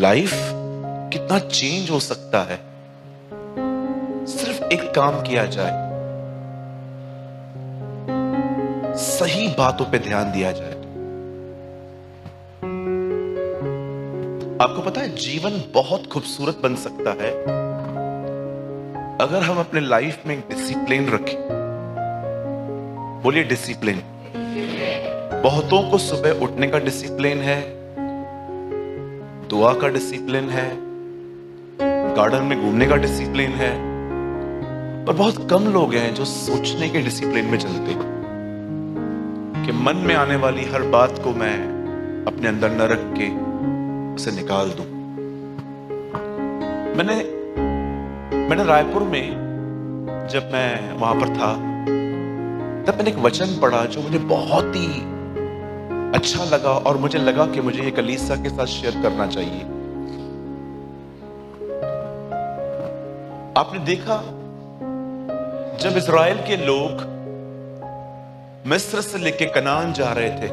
Life कितना change हो सकता है सिर्फ एक काम किया जाए, सही बातों पे ध्यान दिया जाए। आपको पता है जीवन बहुत खूबसूरत बन सकता है अगर हम अपने लाइफ में एक डिसिप्लिन रखें। बोलिए डिसिप्लिन। बहुतों को सुबह उठने का डिसिप्लिन है, दुआ का डिसिप्लिन है, गार्डन में घूमने का डिसिप्लिन है, पर बहुत कम लोग हैं जो सोचने के डिसिप्लिन में चलते हैं कि मन में आने वाली हर बात को मैं अपने अंदर न रख के उसे निकाल दूं। मैंने रायपुर में जब मैं वहां पर था तब मैंने एक वचन पढ़ा जो मुझे बहुत ही अच्छा लगा और मुझे लगा कि मुझे ये कलीसिया के साथ शेयर करना चाहिए। आपने देखा जब इज़राइल के लोग मिस्र से लेके कनान जा रहे थे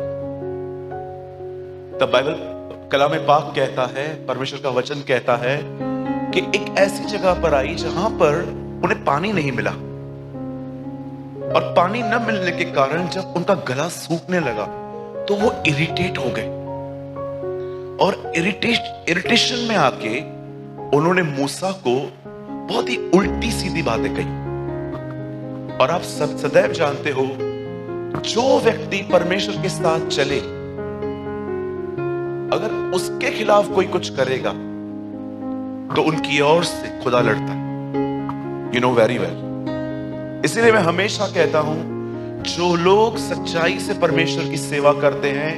तब बाइबल कलाम पाक कहता है, परमेश्वर का वचन कहता है कि एक ऐसी जगह पर आई जहां पर उन्हें पानी नहीं मिला और पानी न मिलने के कारण जब उनका गला सूखने लगा तो वो इरिटेट हो गए और इरिटेशन में आके उन्होंने मूसा को बहुत ही उल्टी सीधी बातें कही। और आप सब सदैव जानते हो जो व्यक्ति परमेश्वर के साथ चले अगर उसके खिलाफ कोई कुछ करेगा तो उनकी ओर से खुदा लड़ता है। You know very well. इसीलिए मैं हमेशा कहता हूं जो लोग सच्चाई से परमेश्वर की सेवा करते हैं,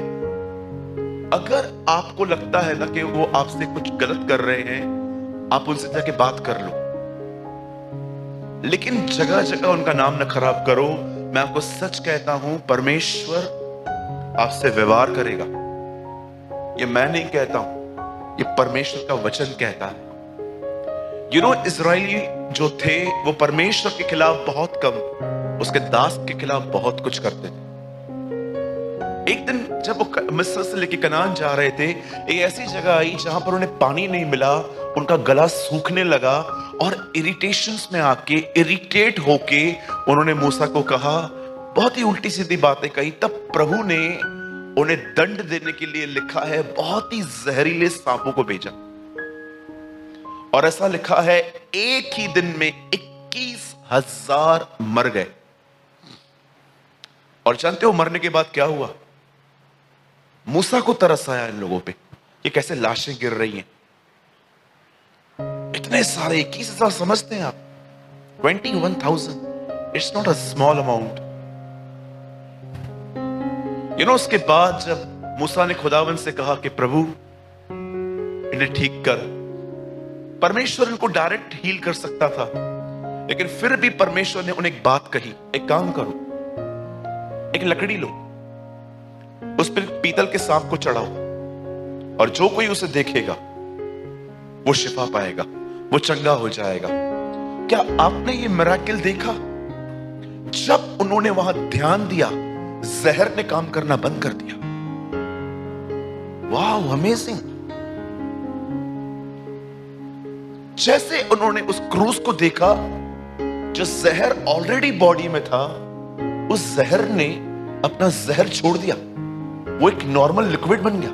अगर आपको लगता है ना कि वो आपसे कुछ गलत कर रहे हैं, आप उनसे जाके बात कर लो, लेकिन जगह जगह उनका नाम न खराब करो। मैं आपको सच कहता हूं परमेश्वर आपसे व्यवहार करेगा। ये मैं नहीं कहता हूं, ये परमेश्वर का वचन कहता है। यू नो इज़राइली जो थे वो परमेश्वर के खिलाफ बहुत कम, उसके दास के खिलाफ बहुत कुछ करते थे। एक दिन जब वो मिस्र से लेके कनान जा रहे थे, एक ऐसी जगह आई जहां पर उन्हें पानी नहीं मिला, उनका गला सूखने लगा और इरिटेशंस में आके इरिटेट होके उन्होंने मूसा को कहा, बहुत ही उल्टी सीधी बातें कही। तब प्रभु ने उन्हें दंड देने के लिए लिखा है बहुत ही जहरीले सांपों को भेजा और ऐसा लिखा है एक ही दिन में 21,000 मर गए। और जानते हो मरने के बाद क्या हुआ? मूसा को तरस आया इन लोगों पे, ये कैसे लाशें गिर रही हैं। इतने सारे 21,000 समझते हैं आप? 21,000 it's not a small amount. You know उसके बाद जब मूसा ने खुदावन से कहा कि प्रभु इन्हें ठीक कर, परमेश्वर इनको डायरेक्ट हील कर सकता था, लेकिन फिर भी परमेश्वर ने उन्हें एक बात कही, एक काम करो, एक लकड़ी लो, उस पर पीतल के सांप को चढ़ाओ और जो कोई उसे देखेगा वो शिफा पाएगा, वो चंगा हो जाएगा। क्या आपने ये मिरेकल देखा? जब उन्होंने वहां ध्यान दिया जहर ने काम करना बंद कर दिया। Wow amazing. जैसे उन्होंने उस क्रूस को देखा, जो जहर ऑलरेडी बॉडी में था, उस जहर ने अपना जहर छोड़ दिया, वो एक नॉर्मल लिक्विड बन गया।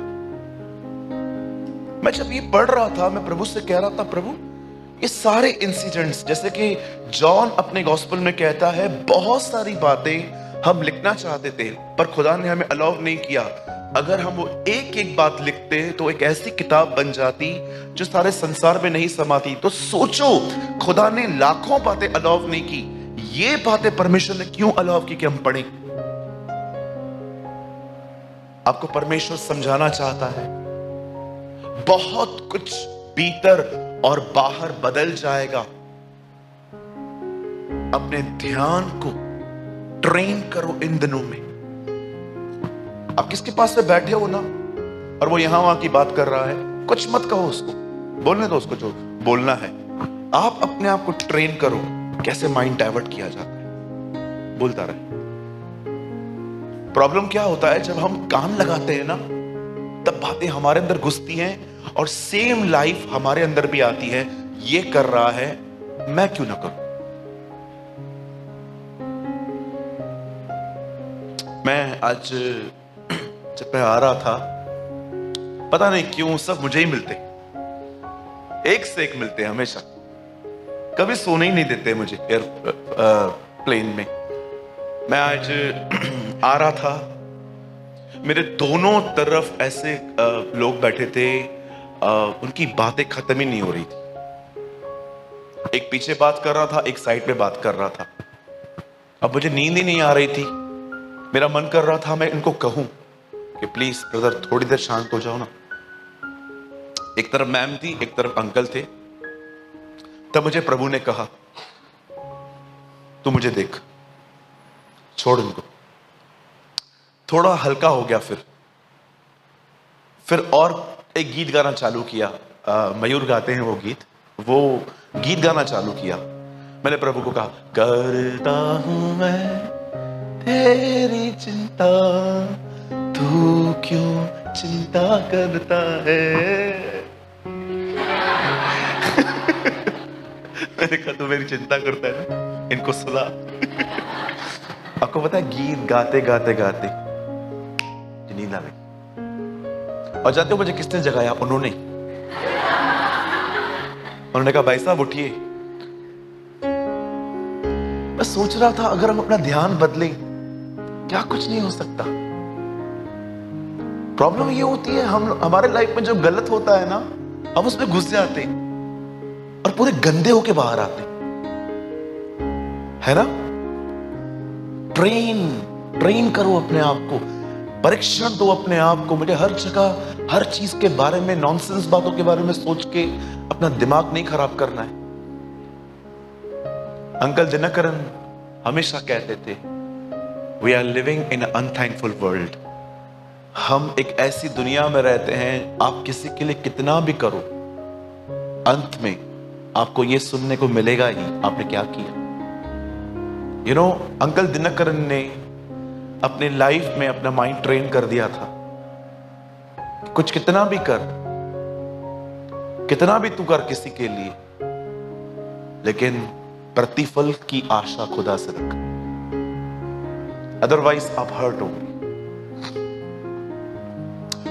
मैं जब ये पढ़ रहा था मैं प्रभु से कह रहा था, प्रभु ये सारे इंसिडेंट्स, जैसे कि जॉन अपने गॉस्पेल में कहता है बहुत सारी बातें हम लिखना चाहते थे पर खुदा ने हमें अलाउ नहीं किया। अगर हम वो एक एक बात लिखते तो एक ऐसी किताब बन जाती जो सारे संसार में नहीं समाती। तो सोचो खुदा ने लाखों बातें अलाउ नहीं की, ये बातें परमेश्वर ने क्यों अलाउ की कि हम पढ़ें? आपको परमेश्वर समझाना चाहता है बहुत कुछ भीतर और बाहर बदल जाएगा। अपने ध्यान को ट्रेन करो इन दिनों में। आप किसके पास से बैठे हो ना और वो यहां वहां की बात कर रहा है, कुछ मत कहो उसको, बोलने दो उसको जो बोलना है। आप अपने आप को ट्रेन करो कैसे माइंड डाइवर्ट किया जाता है, बोलता रहे। प्रॉब्लम क्या होता है, जब हम कान लगाते हैं ना तब बातें हमारे अंदर घुसती हैं और सेम लाइफ हमारे अंदर भी आती है, ये कर रहा है, मैं क्यों ना करूं। मैं आज जब मैं आ रहा था, पता नहीं क्यों सब मुझे ही मिलते, एक से एक मिलते हैं हमेशा, कभी सोने ही नहीं देते मुझे प्लेन में। मैं आज आ रहा था, मेरे दोनों तरफ ऐसे लोग बैठे थे, उनकी बातें खत्म ही नहीं हो रही थी। एक पीछे बात कर रहा था, एक साइड पे बात कर रहा था। अब मुझे नींद ही नहीं आ रही थी, मेरा मन कर रहा था मैं इनको कहूं कि प्लीज ब्रदर थोड़ी देर शांत हो जाओ ना। एक तरफ मैम थी, एक तरफ अंकल थे। तब मुझे प्रभु ने कहा, तू मुझे देख, छोड़ इनको। थोड़ा हल्का हो गया। फिर और एक गीत गाना चालू किया। मयूर गाते हैं वो गीत गाना चालू किया। मैंने प्रभु को कहा, करता हूं मैं तेरी चिंता, तू क्यों चिंता करता है। मैंने कहा तू मेरी चिंता करता है ना, इनको सुना। आपको पता है गीत गाते गाते गाते नींद आ गई। और जानते हो मुझे किसने जगाया? उन्होंने कहा भाई साहब उठिए। मैं सोच रहा था अगर हम अपना ध्यान बदलें, क्या कुछ नहीं हो सकता। प्रॉब्लम ये होती है हमारे लाइफ में जो गलत होता है ना, हम उसमें घुस जाते और पूरे गंदे होके बाहर आते, है ना। ट्रेन करो अपने आप को, परीक्षण दो अपने आप को। मुझे हर जगह हर चीज के बारे में, नॉनसेंस बातों के बारे में सोच के अपना दिमाग नहीं खराब करना है। अंकल दिनकरन हमेशा कहते थे, we are living in unthankful world. हम एक ऐसी दुनिया में रहते हैं, आप किसी के लिए कितना भी करो, अंत में आपको यह सुनने को मिलेगा ही आपने क्या किया। अंकल दिनकरन ने अपने लाइफ में अपना माइंड ट्रेन कर दिया था। कुछ कितना भी कर, कितना भी तू कर किसी के लिए, लेकिन प्रतिफल की आशा खुदा से रख, अदरवाइज आप हर्ट होंगे।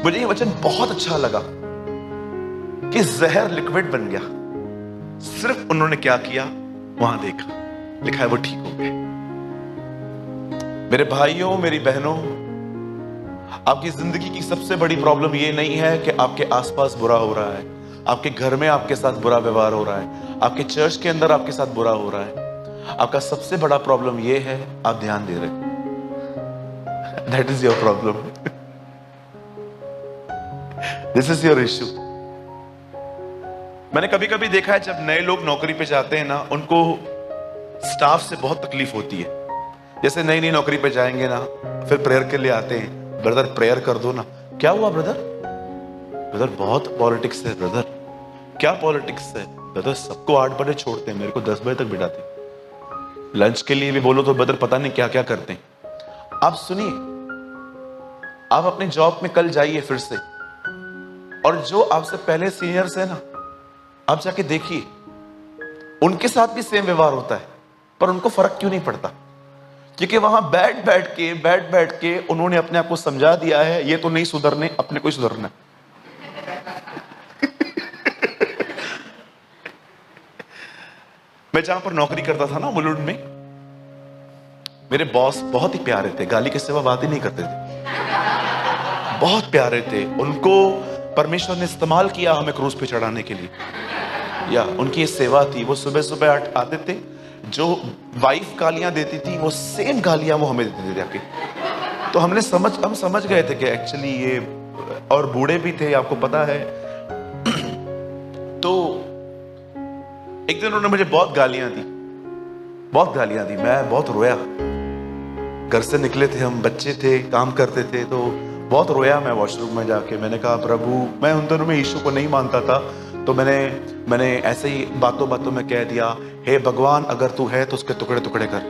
मुझे ये वचन बहुत अच्छा लगा कि जहर लिक्विड बन गया। सिर्फ उन्होंने क्या किया, वहां देखा, लिखा है वो ठीक हो गए। मेरे भाइयों, मेरी बहनों, आपकी जिंदगी की सबसे बड़ी प्रॉब्लम ये नहीं है कि आपके आसपास बुरा हो रहा है, आपके घर में आपके साथ बुरा व्यवहार हो रहा है, आपके चर्च के अंदर आपके साथ बुरा हो रहा है। आपका सबसे बड़ा प्रॉब्लम ये है, आप ध्यान दे रहे। That is your problem. This is your issue. मैंने कभी कभी देखा है जब नए लोग नौकरी पे जाते हैं ना, उनको स्टाफ से बहुत तकलीफ होती है। जैसे नई नई नौकरी पे जाएंगे ना, फिर प्रेयर के लिए आते हैं, ब्रदर प्रेयर कर दो ना। क्या हुआ ब्रदर? ब्रदर बहुत पॉलिटिक्स है। ब्रदर क्या पॉलिटिक्स है? ब्रदर सबको 8 बजे छोड़ते हैं, मेरे को 10 बजे तक बिठाते। लंच के लिए भी बोलो तो ब्रदर पता नहीं क्या क्या करते हैं। आप सुनिए, आप अपने जॉब में कल जाइए फिर से, और जो आपसे पहले सीनियर्स है ना, आप जाके देखिए, उनके साथ भी सेम व्यवहार होता है, पर उनको फर्क क्यों नहीं पड़ता? क्योंकि वहां बैठ बैठ के उन्होंने अपने आप को समझा दिया है, ये तो नहीं सुधरने, अपने को ही सुधरना। मैं जहां पर नौकरी करता था ना, मुलुंड में, मेरे बॉस बहुत ही प्यारे थे, गाली के सिवा बात ही नहीं करते थे, बहुत प्यारे थे। उनको परमेश्वर ने इस्तेमाल किया हमें क्रूज पे चढ़ाने के लिए, या उनकी ये सेवा थी। वो सुबह सुबह आते थे, जो वाइफ गालियां देती थी वो सेम गालियां वो हमें देते थे जाके। तो हम समझ गए थे कि एक्चुअली ये, और बूढ़े भी थे आपको पता है। तो एक दिन उन्होंने मुझे बहुत गालियां दी। मैं बहुत रोया। घर से निकले थे हम, बच्चे थे, काम करते थे, तो बहुत रोया मैं वॉशरूम में जाके। मैंने कहा प्रभु, मैं उन दिनों में यीशु को नहीं मानता था, तो मैंने ऐसे ही बातों बातों में कह दिया, हे भगवान अगर तू है तो उसके टुकड़े टुकड़े कर।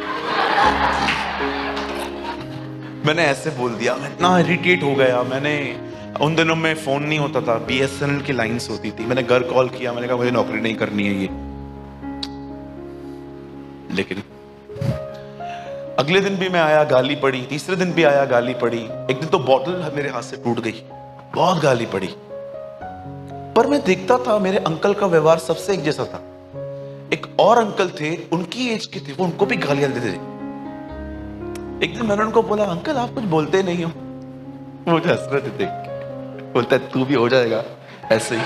मैंने ऐसे बोल दिया। मैं इतना इरिटेट हो गया। मैंने उन दिनों में फोन नहीं होता था, BSNL की लाइंस होती थी। मैंने घर कॉल किया, मैंने कहा मुझे नौकरी नहीं करनी है ये। लेकिन अगले दिन भी मैं आया, गाली पड़ी। तीसरे दिन भी आया, गाली पड़ी। एक दिन तो बॉटल मेरे हाथ से टूट गई, बहुत गाली पड़ी। पर मैं देखता था मेरे अंकल का व्यवहार सबसे एक जैसा था। एक और अंकल थे, उनकी एज के थे, वो उनको भी गालियां देते थे। एक दिन मैंने उनको बोला, अंकल आप कुछ बोलते नहीं हो। वो मुझे हंस रहे थे, बोलता है तू भी हो जाएगा ऐसे ही,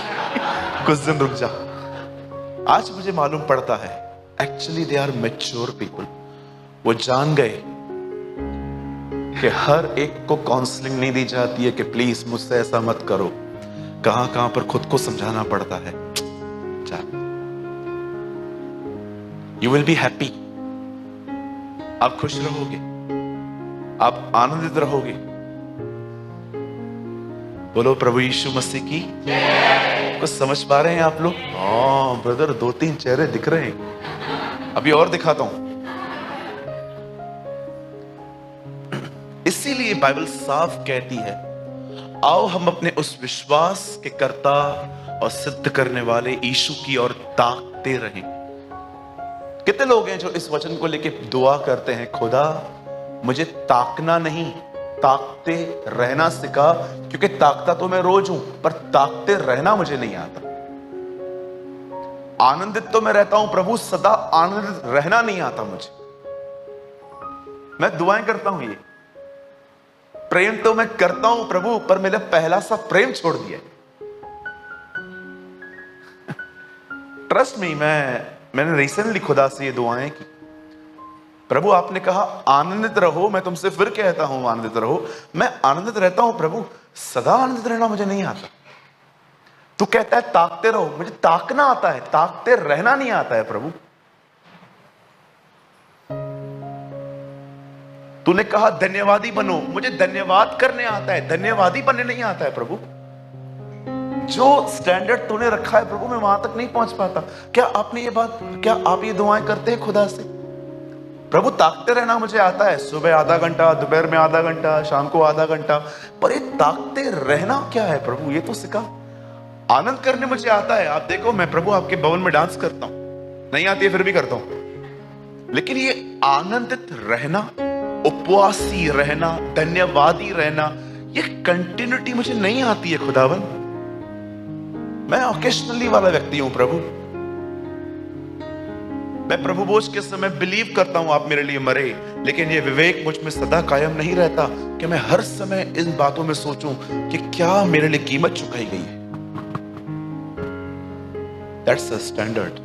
कुछ दिन रुक जा। आज मुझे मालूम पड़ता है actually they are mature people. वो जान गए कि हर एक को काउंसलिंग नहीं दी जाती है कि प्लीज मुझसे ऐसा मत करो। कहां कहां पर खुद को समझाना पड़ता है। यू विल बी हैप्पी, आप खुश रहोगे, आप आनंदित रहोगे। बोलो प्रभु यीशु मसीह की। कुछ समझ पा रहे हैं आप लोग? हाँ ब्रदर, 2-3 चेहरे दिख रहे हैं। अभी और दिखाता हूं। इसीलिए बाइबल साफ कहती है, आओ हम अपने उस विश्वास के कर्ता और सिद्ध करने वाले यीशु की ओर ताकते रहें। कितने लोग हैं जो इस वचन को लेके दुआ करते हैं, खुदा मुझे ताकना नहीं, ताकते रहना सिखा, क्योंकि ताकता तो मैं रोज हूं, पर ताकते रहना मुझे नहीं आता। आनंदित तो मैं रहता हूं प्रभु, सदा आनंदित रहना नहीं आता मुझे। मैं दुआएं करता हूं, ये प्रेम तो मैं करता हूं प्रभु, पर मेरा पहला सा प्रेम छोड़ दिया। ट्रस्ट मी, मैंने रिसेंटली खुदा से ये दुआएं की। प्रभु आपने कहा आनंदित रहो, मैं तुमसे फिर कहता हूं आनंदित रहो। मैं आनंदित रहता हूं प्रभु, सदा आनंदित रहना मुझे नहीं आता। तू कहता है ताकते रहो, मुझे ताकना आता है, ताकते रहना नहीं आता है प्रभु। तूने कहा धन्यवादी बनो, मुझे धन्यवाद करने आता है, धन्यवादी बनने नहीं आता है प्रभु। जो स्टैंडर्ड तूने रखा है प्रभु, मैं वहां तक नहीं पहुंच पाता। क्या आप ये दुआएं करते हैं खुदा से? प्रभु ताकते रहना मुझे आता है, सुबह आधा घंटा, दोपहर में आधा घंटा, शाम को आधा घंटा, पर ये ताकते रहना क्या है प्रभु, ये तो सिखा। आनंद करने मुझे आता है। आप देखो, मैं प्रभु आपके भवन में डांस करता हूं, नहीं आती है फिर भी करता हूं। लेकिन ये आनंदित रहना, उपवासी रहना, धन्यवादी रहना, ये कंटिन्यूटी मुझे नहीं आती है खुदावन। मैं ओकेशनली वाला व्यक्ति हूं प्रभु। मैं प्रभु बोझ के समय बिलीव करता हूं आप मेरे लिए मरे, लेकिन ये विवेक मुझ में सदा कायम नहीं रहता कि मैं हर समय इन बातों में सोचूं कि क्या मेरे लिए कीमत चुकाई गई है। That's a standard.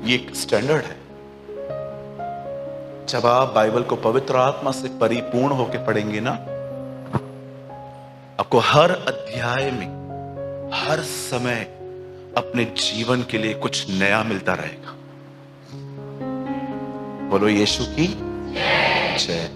ये एक स्टैंडर्ड है। जब आप बाइबल को पवित्र आत्मा से परिपूर्ण होकर पढ़ेंगे ना, आपको हर अध्याय में, हर समय अपने जीवन के लिए कुछ नया मिलता रहेगा। बोलो यीशु की जय।